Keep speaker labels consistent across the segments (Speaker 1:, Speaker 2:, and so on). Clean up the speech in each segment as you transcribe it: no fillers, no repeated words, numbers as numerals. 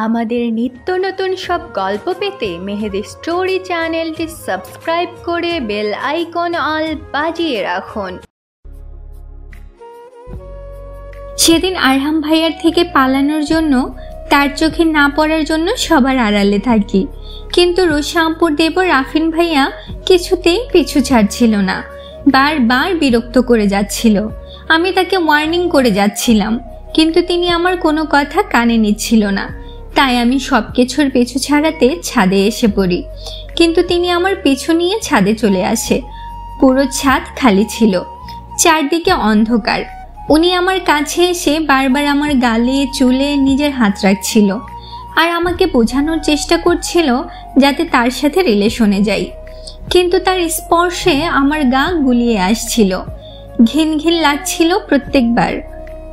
Speaker 1: আমাদের নিত্য নতুন সব গল্প পেতে মেহেদি স্টোরি চ্যানেলটি সাবস্ক্রাইব করে বেল আইকন অল বাজিয়ে রাখুন।
Speaker 2: সেদিন আরহাম ভাইয়ার থেকে পালানোর জন্য, তার চোখে না পড়ার জন্য সবার আড়ালে থাকি, কিন্তু রুশামপুর দেব রাফিন ভাইয়া কিছুতেই পিছু ছাড়ছিল না। বারবার বিরক্ত করে যাচ্ছিল। আমি তাকে ওয়ার্নিং করে যাচ্ছিলাম, কিন্তু তিনি আমার কোনো কথা কানে নিচ্ছিল না। তাই আমি সব কিছুর পিছু ছাড়াতে ছাদে এসে পড়ি, কিন্তু তিনি আমার পিছু নিয়ে ছাদে চলে আসে। পুরো ছাদ খালি ছিল, চারদিকে অন্ধকার। উনি আমার কাছে এসে বারবার আমার গালে চুলে নিজের হাত রাখছিল আর আমাকে বোঝানোর চেষ্টা করছিল যাতে তার সাথে রিলেশনে যাই, কিন্তু তার স্পর্শে আমার গা গুলিয়ে আসছিল। ঘিন ঘিন লাগছিল প্রত্যেকবার।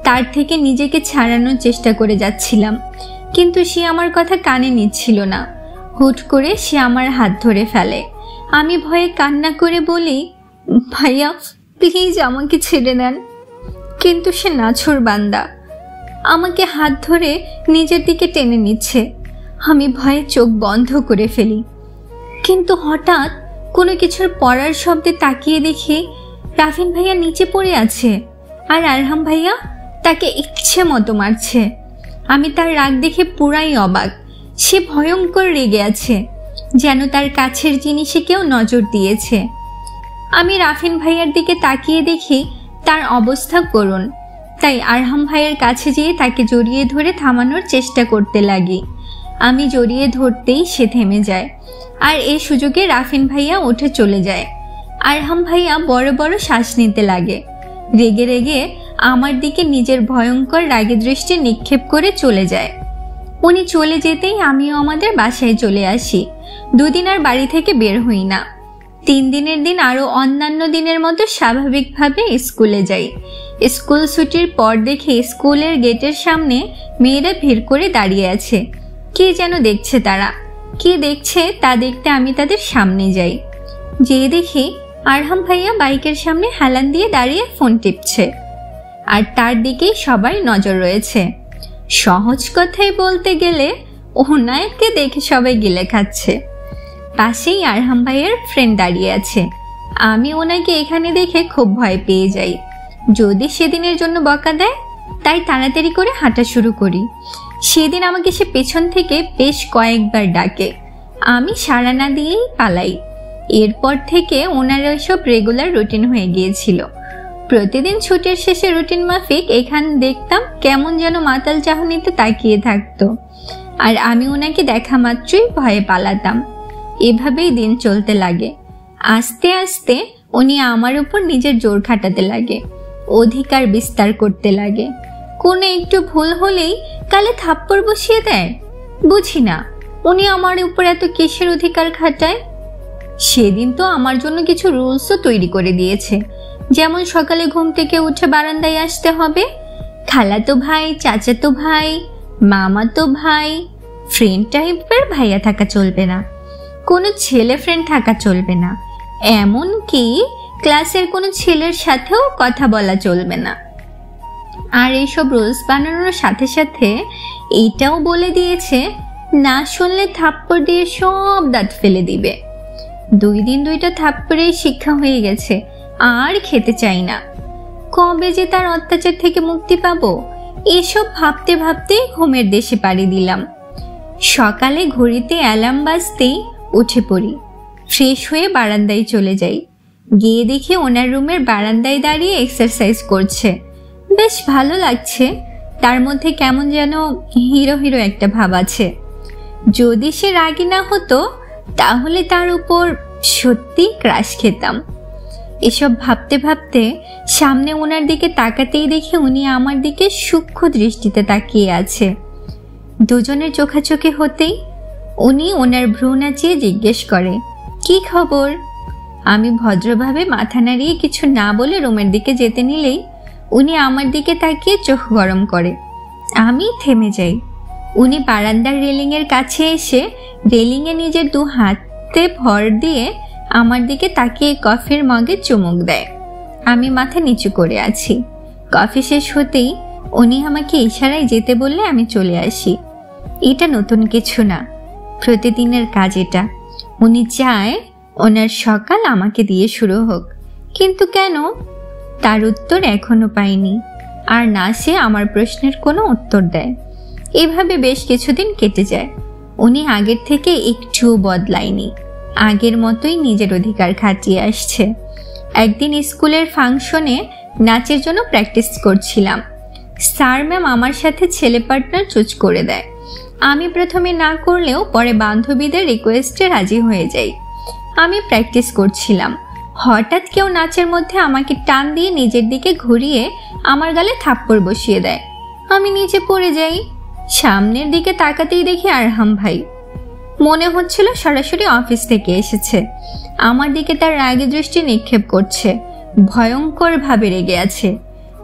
Speaker 2: তার থেকে নিজেকে ছাড়ানোর চেষ্টা করে যাচ্ছিলাম, কিন্তু সে আমার কথা কানে নিচ্ছিল না। হুট করে সে আমার হাত ধরে ফেলে। আমি ভয়ে কান্না করে বলি, ভাইয়া প্লিজ আমাকে ছেড়ে দেন। কিন্তু সে নাছোড় বান্দা, আমাকে হাত ধরে নিজের দিকে টেনে নিচ্ছে। আমি ভয়ে চোখ বন্ধ করে ফেলি, কিন্তু হঠাৎ কোনো কিছুর পড়ার শব্দে তাকিয়ে দেখি রাফিন ভাইয়া নিচে পড়ে আছে আর আরহাম ভাইয়া তাকে ইচ্ছে মতো মারছে। আমি তার রাগ দেখে পুরাই অবাক। সে ভয়ঙ্কর রেগে আছে, যেন তার কাছের জিনিসে কেউ নজর দিয়েছে। আমি রাফিন ভাইয়ার দিকে তাকিয়ে দেখি তার অবস্থা করুণ। তাই আরহাম ভাইয়ের কাছে যেয়ে তাকে জড়িয়ে ধরে থামানোর চেষ্টা করতে লাগি। আমি জড়িয়ে ধরতেই সে থেমে যায়, আর এই সুযোগে রাফিন ভাইয়া উঠে চলে যায়। আরহাম ভাইয়া বড় বড় শ্বাস নিতে লাগে। রেগে রেগে আমার দিকে নিজের ভয়ঙ্কর রাগের দৃষ্টি নিক্ষেপ করে চলে যায়। উনি চলে যেতেই আমিও আমাদের বাসায় চলে আসি। দুদিন আর বাড়ি থেকে বের হই না। 3 দিনের দিন আরো অন্যান্য দিনের মতো স্বাভাবিকভাবে স্কুলে যাই। স্কুল ছুটির পর দেখি স্কুলের গেটের সামনে মেয়েরা ভিড় করে দাঁড়িয়ে আছে। কে যেন দেখছে তারা। কি দেখছে তা দেখতে আমি তাদের সামনে যাই। যেয়ে দেখি আরহাম ভাইয়া বাইকের সামনে হেলান দিয়ে দাঁড়িয়ে ফোন টিপছে, আর তার দিকেই সবাই নজর রয়েছে। সহজ কথাই বলতে গেলে ওনাকে দেখে সবাই গিলে খাচ্ছে। পাশেই আরহাম ভাইয়ের ফ্রেন্ড দাঁড়িয়ে আছে। আমি ওনাকে এখানে দেখে খুব ভয় পেয়ে যাই, যদি সেদিনের জন্য বকা দেয়। তাই তাড়াতাড়ি করে হাঁটা শুরু করি। সেদিন আমাকে সে পেছন থেকে বেশ কয়েকবার ডাকে। আমি সাড়া না দিয়েই পালাই। এরপর থেকে ওনার ওইসব রেগুলার রুটিন হয়ে গিয়েছিল। প্রতিদিন ছুটির শেষে রুটিন মাফিক এখানে দেখতাম কেমন যেন মাতাল চাহনিতে তাকিয়ে থাকতো, আর আমি ওনাকে দেখা মাত্রই ভয়ে পালাতাম। এভাবেই দিন চলতে লাগে। আস্তে আস্তে উনি আমার উপর নিজের জোর খাটাতে লাগে, অধিকার বিস্তার করতে লাগে। কোনো একটু ভুল হলেই কালে থাপ্পড় বসিয়ে দেয়। বুঝি না উনি আমার উপর এত কিসের অধিকার খাটায়। সেদিন তো আমার জন্য কিছু রুলসও তৈরি করে দিয়েছে, যেমন সকালে ঘুম থেকে উঠে বারান্দায় আসতে হবে, খালাতো ভাই, চাচাতো ভাই, মামাতো ভাই, ফ্রেন্ড টাইপের ভাইয়া থাকা চলবে না, কোনো ছেলে ফ্রেন্ড থাকা চলবে না, এমনকি ক্লাসের কোনো ছেলের সাথেও কথা বলা চলবে না। আর এইসব রুলস বানানোর সাথে সাথে এইটাও বলে দিয়েছে না শুনলে থাপ্পড় দিয়ে সব দাঁত ফেলে দিবে। 2 দিন 2টা থাপ্পড়েই শিক্ষা হয়ে গেছে, আর খেতে চাই না। কবে যে তার অত্যাচার থেকে মুক্তি পাবো, এসব ভাবতে ভাবতেই ঘুমের দেশে পাড়ি দিলাম। সকালে ঘড়িতে অ্যালার্ম বাজতেই উঠে পড়ি। ফ্রেশ হয়ে বারান্দায় চলে যাই। গিয়ে দেখি ওনার রুমের বারান্দায় দাঁড়িয়ে এক্সারসাইজ করছে। বেশ ভালো লাগছে। তার মধ্যে কেমন যেন হিরো হিরো একটা ভাব আছে। যদি সে রাগী না হতো তাহলে তার উপর সত্যি ক্রাশ খেতাম। এসব ভাবতে ভাবতে সামনে ওনার দিকে তাকাতেই দেখি উনি আমার দিকে সূক্ষ্ম দৃষ্টিতে তাকিয়ে আছে। দুজনের চোখাচোখি হতেই উনি ওনার ভ্রু নাচিয়ে জিজ্ঞেস করে, কি খবর? আমি ভদ্রভাবে মাথা নাড়িয়ে কিছু না বলে রুমের দিকে যেতে নিলেই উনি আমার দিকে তাকিয়ে চোখ গরম করে। আমি থেমে যাই। উনি বারান্দার রেলিংয়ের কাছে এসে রেলিংয়ে নিজের 2 হাতে ভর দিয়ে আমার দিকে তাকিয়ে কফির মগে চুমুক দেয়। আমি মাথা নিচু করে আছি। কফি শেষ হতেই উনি আমাকে ইশারায় যেতে বললে আমি চলে আসি। এটা নতুন কিছু না, প্রতিদিনের কাজ এটা। উনি চায় ওনার সকাল আমাকে দিয়ে শুরু হোক, কিন্তু কেন? তার উত্তর এখনো পাইনি। আর না সে আমার প্রশ্নের কোনো উত্তর দেয়। এভাবে বেশ কিছুদিন কেটে যায়। উনি আগের থেকে একটুও বদলায়নি, আগের মতোই নিজের অধিকার খাটিয়ে আসছে। একদিন স্কুলের ফাংশনে নাচের জন্য প্র্যাকটিস করছিলাম। স্যার ম্যাম আমার সাথে ছেলে পার্টনার চুজ করে দেয়। আমি প্রথমে না করলেও পরে বান্ধবীদের রিকোয়েস্টে রাজি হয়ে যাই। আমি প্র্যাকটিস করছিলাম, হঠাৎ কেউ নাচের মধ্যে আমাকে টান দিয়ে নিজের দিকে ঘুরিয়ে আমার গালে থাপ্পড় বসিয়ে দেয়। আমি নিচে পড়ে যাই। সামনের দিকে তাকাতেই দেখি আরহাম ভাই। মনে হচ্ছিল সরাসরি অফিস থেকে এসেছে। আমার দিকে তার রাগী দৃষ্টি নিক্ষেপ করছে, ভয়ঙ্করভাবে রেগে আছে।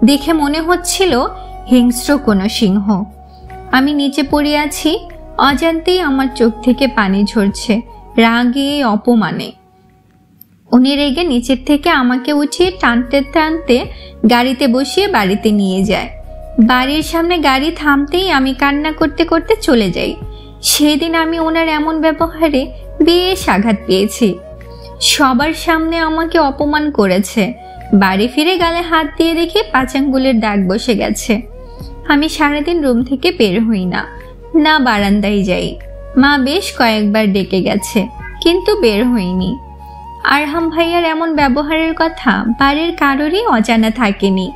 Speaker 2: দেখে মনে হচ্ছিল হিংস্র কোনো সিংহ। আমি নিচে পড়ে আছি, অজান্তেই আমার চোখ থেকে পানি ঝরছে, রাগে অপমানে। উনি রেগে নিচের থেকে আমাকে উঠিয়ে টানতে টানতে গাড়িতে বসিয়ে বাড়িতে নিয়ে যায়। বাড়ির সামনে গাড়ি থামতেই আমি কান্না করতে করতে চলে যাই। সেদিন আমি ওনার এমন ব্যবহারে বেশ আঘাত পেয়েছি। সবার সামনে আমাকে অপমান করেছে। বাড়ি ফিরে গালে হাত দিয়ে দেখে 5 আঙ্গুলের দাগ বসে গেছে। আমি সারাদিন রুম থেকে বের হই না, না বারান্দায় যাই। মা বেশ কয়েকবার ডেকে গেছে, কিন্তু বের হইনি। আরহাম ভাইয়ার এমন ব্যবহারের কথা বাড়ির কারোরই অজানা থাকেনি,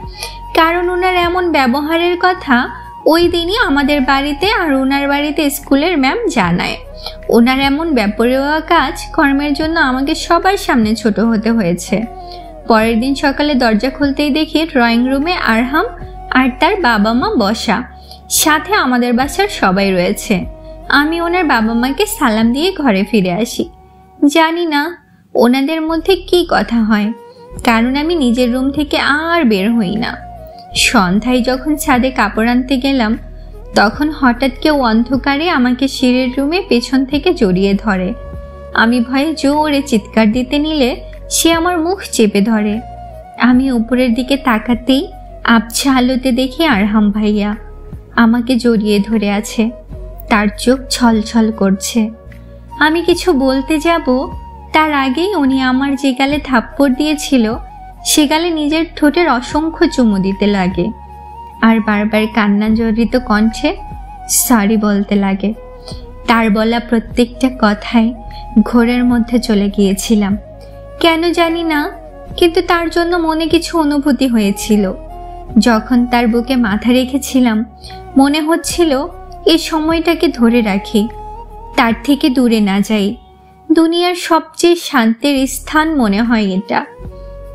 Speaker 2: কারণ ওনার এমন ব্যবহারের কথা ওই দিনই আমাদের বাড়িতে আর ওনার বাড়িতে স্কুলের ম্যাম জানায়। ওনার এমন বেপরোয়া কাজ কর্মের জন্য আমাকে সবার সামনে ছোট হতে হয়েছে। পরের দিন সকালে দরজা খুলতেই দেখি ড্রয়িং রুমে আরহাম আর তার বাবা মা বসা, সাথে আমাদের বাসার সবাই রয়েছে। আমি ওনার বাবা মাকে সালাম দিয়ে ঘরে ফিরে আসি। জানি না ওনাদের মধ্যে কি কথা হয়, কারণ আমি নিজের রুম থেকে আর বের হই না। সন্ধ্যায় যখন ছাদে কাপড় আনতে গেলাম, তখন হঠাৎ কেউ অন্ধকারে আমাকে সিঁড়ির রুমে পেছন থেকে জড়িয়ে ধরে। আমি ভয়ে জোরে চিৎকার দিতে নিলে সে আমার মুখ চেপে ধরে। আমি উপরের দিকে তাকাতেই আবছা আলোতে দেখি আরহাম ভাইয়া আমাকে জড়িয়ে ধরে আছে, তার চোখ ছলছল করছে। আমি কিছু বলতে যাব, তার আগেই উনি আমার যে গালে থাপ্পড় দিয়েছিল সে গালে নিজের ঠোঁটের অসংখ্য চুমু দিতে লাগে, আর বারবার কান্না জড়িত কণ্ঠে সরি বলতে লাগে। তার বলা প্রত্যেকটা কথায় ঘোরের মধ্যে চলে গিয়েছিলাম, কেন জানি না, কিন্তু তার জন্য মনে কিছু অনুভূতি হয়েছিল। যখন তার বুকে মাথা রেখেছিলাম, মনে হচ্ছিল এই সময়টাকে ধরে রাখি, তার থেকে দূরে না যাই। দুনিয়ার সবচেয়ে শান্তির স্থান মনে হয় এটা।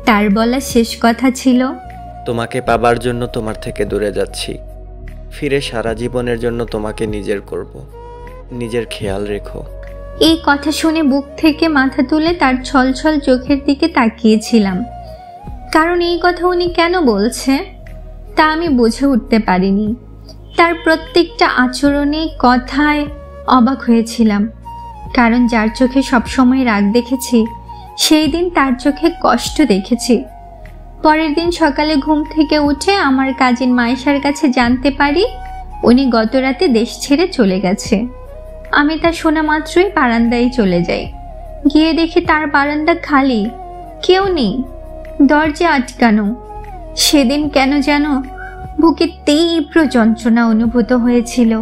Speaker 2: তার বলা শেষ কথা ছিল,
Speaker 3: তোমাকে পাবার জন্য তোমার থেকে দূরে যাচ্ছি, ফিরে সারা জীবনের জন্য তোমাকে নিজের করব, নিজের খেয়াল রেখো।
Speaker 2: এই কথা শুনে বুক থেকে মাথা তুলে তার ছলছল চোখের দিকে তাকিয়েছিলাম, কারণ এই কথা উনি কেন বলছে তা আমি বুঝে উঠতে পারিনি। তার প্রত্যেকটা আচরণে কথায় অবাক হয়েছিলাম, কারণ যার চোখে সবসময় রাগ দেখেছি, সেই দিন তার চোখে কষ্ট দেখেছি। পরের দিন সকালে ঘুম থেকে উঠে আমার কাজিন মায়েশার কাছে জানতে পারি উনি গত রাতে দেশ ছেড়ে চলে গেছে। আমি তা শোনা মাত্রই বারান্দায় চলে যাই। গিয়ে দেখি তার বারান্দা খালি, কেউ নেই, দরজা আটকানো। সেদিন কেন যেন বুকে তীব্র যন্ত্রণা অনুভূত হয়েছিল।